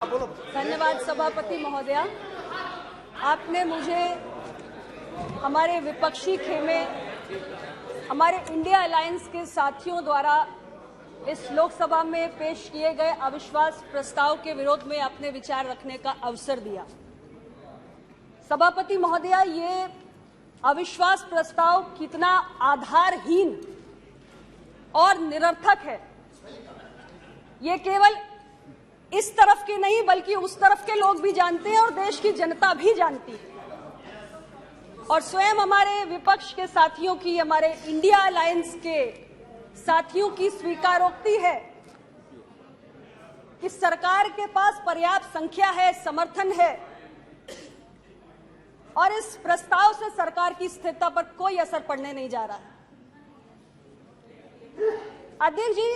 धन्यवाद सभापति महोदया। आपने मुझे हमारे विपक्षी खेमे हमारे इंडिया अलायंस के साथियों द्वारा इस लोकसभा में पेश किए गए अविश्वास प्रस्ताव के विरोध में अपने विचार रखने का अवसर दिया। सभापति महोदया, ये अविश्वास प्रस्ताव कितना आधारहीन और निरर्थक है, ये केवल इस तरफ के नहीं बल्कि उस तरफ के लोग भी जानते हैं और देश की जनता भी जानती है। और स्वयं हमारे विपक्ष के साथियों की, हमारे इंडिया अलायंस के साथियों की स्वीकारोक्ति है कि सरकार के पास पर्याप्त संख्या है, समर्थन है और इस प्रस्ताव से सरकार की स्थिरता पर कोई असर पड़ने नहीं जा रहा है। अध्यक्ष जी,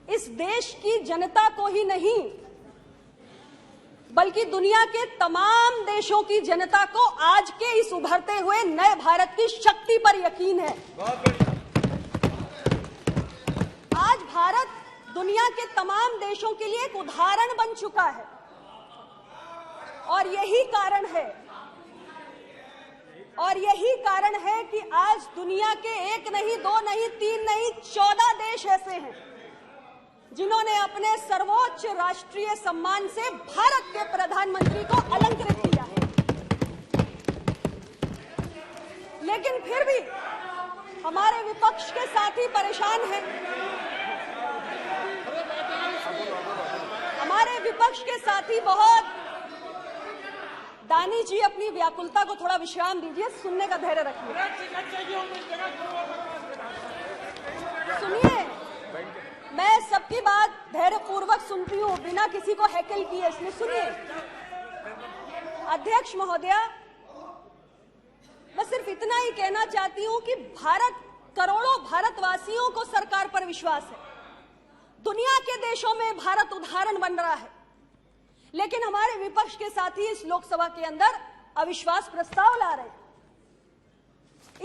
इस देश की जनता को ही नहीं बल्कि दुनिया के तमाम देशों की जनता को आज के इस उभरते हुए नए भारत की शक्ति पर यकीन है। आज भारत दुनिया के तमाम देशों के लिए एक उदाहरण बन चुका है और यही कारण है कि आज दुनिया के एक नहीं, दो नहीं, तीन नहीं, 14 देश ऐसे हैं जिन्होंने अपने सर्वोच्च राष्ट्रीय सम्मान से भारत के प्रधानमंत्री को अलंकृत किया है। लेकिन फिर भी हमारे विपक्ष के साथी परेशान हैं। हमारे विपक्ष के साथी बहुत दानी जी, अपनी व्याकुलता को थोड़ा विश्राम दीजिए, सुनने का धैर्य रखिए। सुनिए, मैं सबकी बात धैर्यपूर्वक सुनती हूँ, बिना किसी को हैकल किए, इसलिए सुनिए। अध्यक्ष महोदया, मैं सिर्फ इतना ही कहना चाहती हूँ कि करोड़ों भारतवासियों को सरकार पर विश्वास है। दुनिया के देशों में भारत उदाहरण बन रहा है, लेकिन हमारे विपक्ष के साथी इस लोकसभा के अंदर अविश्वास प्रस्ताव ला रहे हैं।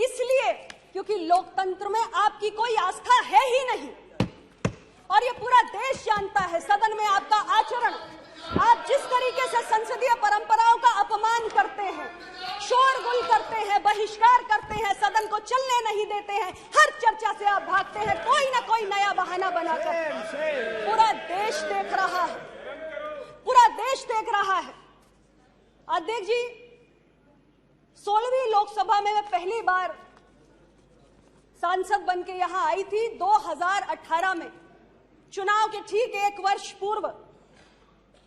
इसलिए क्योंकि लोकतंत्र में आपकी कोई आस्था है ही नहीं और ये पूरा देश जानता है। सदन में आपका आचरण, आप जिस तरीके से संसदीय परंपराओं का अपमान करते हैं, शोरगुल करते हैं, बहिष्कार करते हैं, सदन को चलने नहीं देते हैं, हर चर्चा से आप भागते हैं कोई ना कोई नया बहाना बनाकर। पूरा देश देख रहा है, पूरा देश देख रहा है। अध्यक्ष जी, 16वीं लोकसभा में मैं पहली बार सांसद बनके यहां आई थी। 2018 में चुनाव के ठीक 1 वर्ष पूर्व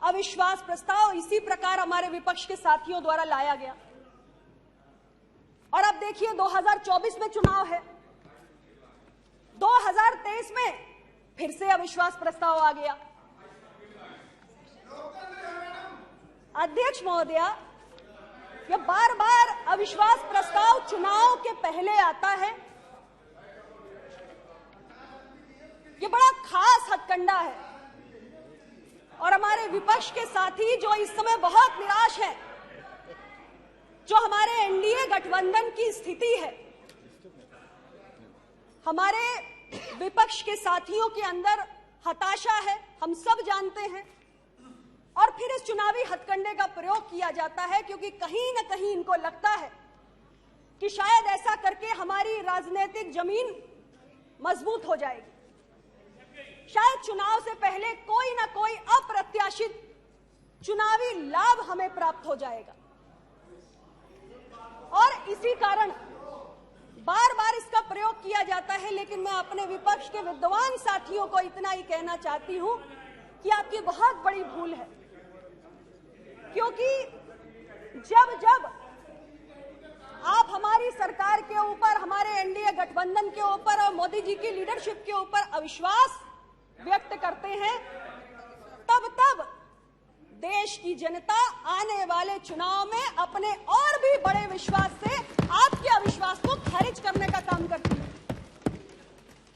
अविश्वास प्रस्ताव इसी प्रकार हमारे विपक्ष के साथियों द्वारा लाया गया। और अब देखिए 2024 में चुनाव है, 2023 में फिर से अविश्वास प्रस्ताव आ गया। अध्यक्ष महोदया, यह बार बार अविश्वास प्रस्ताव चुनाव के पहले आता है, ये बड़ा खास हथकंडा है। और हमारे विपक्ष के साथी जो इस समय बहुत निराश हैं, जो हमारे एनडीए गठबंधन की स्थिति है, हमारे विपक्ष के साथियों के अंदर हताशा है, हम सब जानते हैं। और फिर इस चुनावी हथकंडे का प्रयोग किया जाता है क्योंकि कहीं ना कहीं इनको लगता है कि शायद ऐसा करके हमारी राजनीतिक जमीन मजबूत हो जाएगी, शायद चुनाव से पहले कोई ना कोई अप्रत्याशित चुनावी लाभ हमें प्राप्त हो जाएगा। और इसी कारण बार बार इसका प्रयोग किया जाता है। लेकिन मैं अपने विपक्ष के विद्वान साथियों को इतना ही कहना चाहती हूं कि आपकी बहुत बड़ी भूल है, क्योंकि जब आप हमारी सरकार के ऊपर, हमारे एनडीए गठबंधन के ऊपर और मोदी जी की लीडरशिप के ऊपर अविश्वास व्यक्त करते हैं, तब देश की जनता आने वाले चुनाव में अपने और भी बड़े विश्वास से आपके अविश्वास को खारिज करने का काम करती है।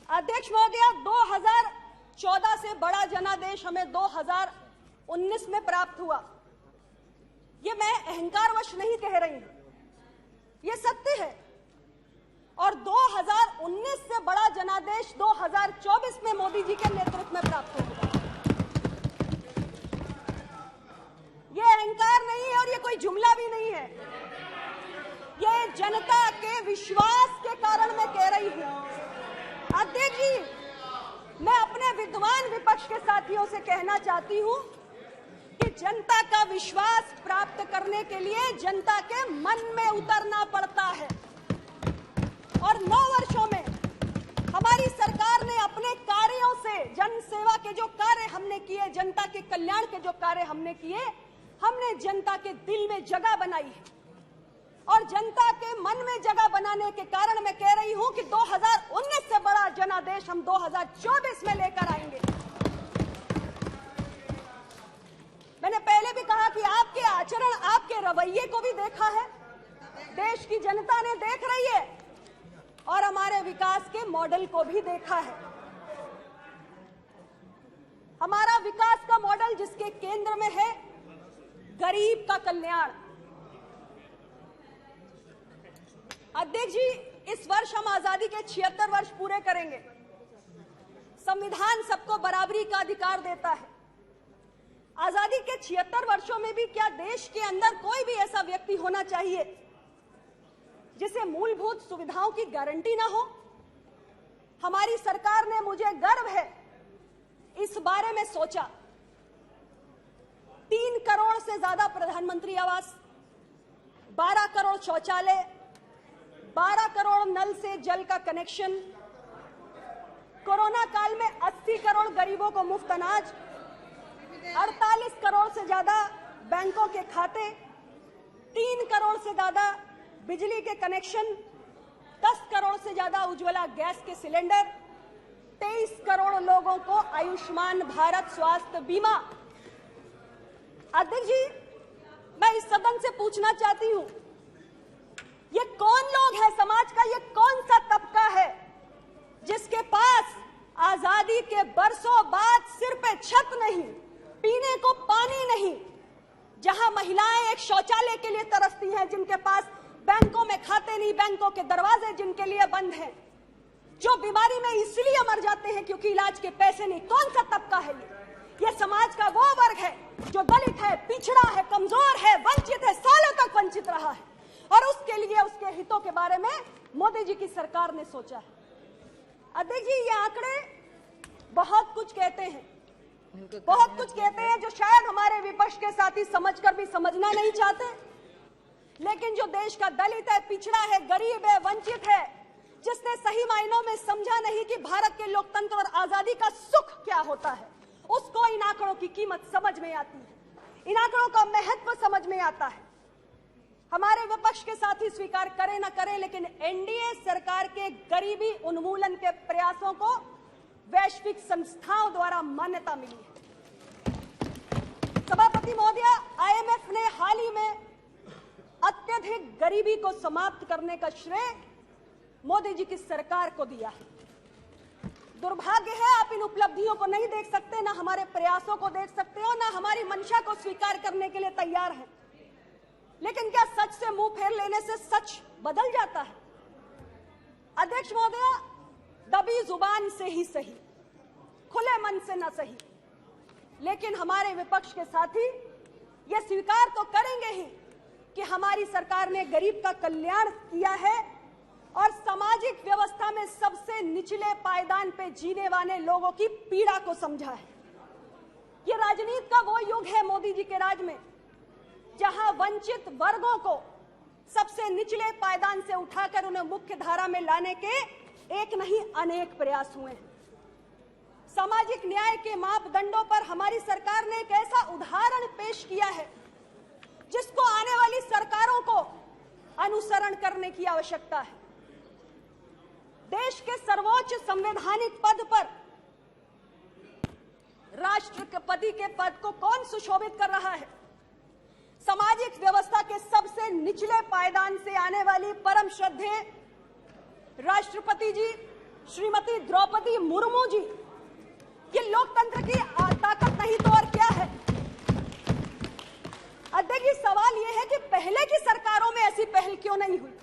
अध्यक्ष महोदया, 2014 से बड़ा जनादेश हमें 2019 में प्राप्त हुआ। ये मैं अहंकारवश नहीं कह रही हूं, ये सत्य है। और 2019 से बड़ा जनादेश 2024 में मोदी जी के नेतृत्व में प्राप्त होगा। कोई जुमला भी नहीं है, ये जनता के विश्वास के कारण मैं कह रही हूं। अध्यक्ष जी, मैं अपने विद्वान विपक्ष के साथियों से कहना चाहती हूं कि जनता का विश्वास प्राप्त करने के लिए जनता के मन में उतरना पड़ता है। और 9 वर्षों में हमारी सरकार ने अपने कार्यों से, जन सेवा के जो कार्य हमने किए, जनता के कल्याण के जो कार्य हमने किए, हमने जनता के दिल में जगह बनाई है। और जनता के मन में जगह बनाने के कारण मैं कह रही हूं कि 2019 से बड़ा जनादेश हम 2024 में लेकर आएंगे। मैंने पहले भी कहा कि आपके आचरण, आपके रवैये को भी देखा है, देश की जनता ने देख रही है, और हमारे विकास के मॉडल को भी देखा है। हमारा विकास का मॉडल जिसके केंद्र में है गरीब का कल्याण। अध्यक्ष जी, इस वर्ष हम आजादी के 76 वर्ष पूरे करेंगे। संविधान सबको बराबरी का अधिकार देता है। आजादी के 76 वर्षों में भी क्या देश के अंदर कोई भी ऐसा व्यक्ति होना चाहिए जिसे मूलभूत सुविधाओं की गारंटी ना हो? हमारी सरकार ने, मुझे गर्व है, इस बारे में सोचा। 3 करोड़ से ज्यादा प्रधानमंत्री आवास, 12 करोड़ शौचालय, 12 करोड़ नल से जल का कनेक्शन, कोरोना काल में 80 करोड़ गरीबों को मुफ्त अनाज, 48 करोड़ से ज्यादा बैंकों के खाते, 3 करोड़ से ज्यादा बिजली के कनेक्शन, 10 करोड़ से ज्यादा उज्ज्वला गैस के सिलेंडर, 23 करोड़ लोगों को आयुष्मान भारत स्वास्थ्य बीमा। अध्यक्ष जी, मैं इस सदन से पूछना चाहती हूं, ये कौन लोग हैं समाज का, ये कौन सा तबका है जिसके पास आजादी के बरसों बाद सिर पे छत नहीं, पीने को पानी नहीं, जहां महिलाएं एक शौचालय के लिए तरसती हैं, जिनके पास बैंकों में खाते नहीं, बैंकों के दरवाजे जिनके लिए बंद हैं, जो बीमारी में इसलिए मर जाते हैं क्योंकि इलाज के पैसे नहीं। कौन सा तबका है ये समाज का वो वर्ग है जो दलित है, पिछड़ा है, कमजोर है, वंचित है, सालों तक वंचित रहा है, और उसके लिए, उसके हितों के बारे में मोदी जी की सरकार ने सोचा है। अध्यक्ष जी, ये आंकड़े बहुत कुछ कहते हैं, बहुत कुछ कहते हैं जो शायद हमारे विपक्ष के साथी समझकर भी समझना नहीं चाहते। लेकिन जो देश का दलित है, पिछड़ा है, गरीब है, वंचित है, जिसने सही मायनों में समझा नहीं कि भारत के लोकतंत्र और आजादी का सुख क्या होता है, उसको इन आंकड़ों की कीमत समझ में आती है, इन आंकड़ों का महत्व समझ में आता है। हमारे विपक्ष के साथी स्वीकार करें न करें, लेकिन एनडीए सरकार के गरीबी उन्मूलन के प्रयासों को वैश्विक संस्थाओं द्वारा मान्यता मिली है। सभापति महोदय, आईएमएफ ने हाल ही में अत्यधिक गरीबी को समाप्त करने का श्रेय मोदी जी की सरकार को दिया है। दुर्भाग्य है आप इन उपलब्धियों को नहीं देख सकते, ना हमारे प्रयासों को देख सकते हो, ना हमारी मंशा को स्वीकार करने के लिए तैयार हैं। लेकिन क्या सच से मुंह फेर लेने से सच बदल जाता है? अध्यक्ष महोदय, दबी जुबान से ही सही, खुले मन से न सही, लेकिन हमारे विपक्ष के साथी ये स्वीकार तो करेंगे ही कि हमारी सरकार ने गरीब का कल्याण किया है और सामाजिक व्यवस्था में सबसे निचले पायदान पे जीने वाले लोगों की पीड़ा को समझा है। ये राजनीति का वो युग है मोदी जी के राज में, जहां वंचित वर्गों को सबसे निचले पायदान से उठाकर उन्हें मुख्य धारा में लाने के एक नहीं अनेक प्रयास हुए हैं। सामाजिक न्याय के मापदंडों पर हमारी सरकार ने एक ऐसा उदाहरण पेश किया है जिसको आने वाली सरकारों को अनुसरण करने की आवश्यकता है। देश के सर्वोच्च संवैधानिक पद पर राष्ट्रपति के पद को कौन सुशोभित कर रहा है? सामाजिक व्यवस्था के सबसे निचले पायदान से आने वाली परम श्रद्धेय राष्ट्रपति जी श्रीमती द्रौपदी मुर्मू जी। ये लोकतंत्र की ताकत नहीं तो और क्या है? अध्यक्ष जी, सवाल यह है कि पहले की सरकारों में ऐसी पहल क्यों नहीं हुई?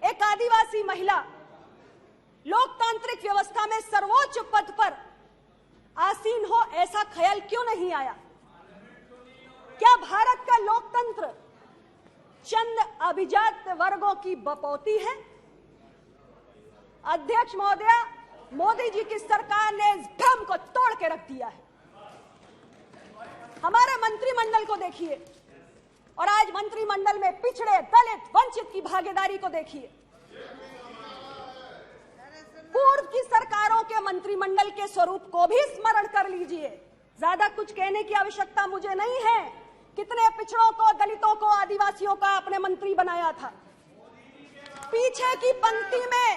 एक आदिवासी महिला लोकतांत्रिक व्यवस्था में सर्वोच्च पद पर आसीन हो, ऐसा ख्याल क्यों नहीं आया? क्या भारत का लोकतंत्र चंद अभिजात वर्गों की बपौती है? अध्यक्ष महोदया, मोदी जी की सरकार ने इस भ्रम को तोड़ के रख दिया है। हमारे मंत्रिमंडल को देखिए और आज मंत्रिमंडल में पिछड़े, दलित, वंचित की भागीदारी को देखिए। पूर्व की सरकारों के मंत्रिमंडल के स्वरूप को भी स्मरण कर लीजिए। ज्यादा कुछ कहने की आवश्यकता मुझे नहीं है। कितने पिछड़ों को, दलितों को, आदिवासियों का अपने मंत्री बनाया था। पीछे की पंक्ति में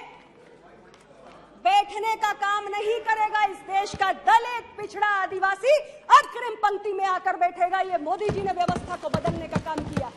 बैठने का काम नहीं करेगा इस देश का दलित, पिछड़ा, आदिवासी, अग्रिम पंक्ति में आकर बैठेगा। ये मोदी जी ने व्यवस्था को बदलने का काम किया।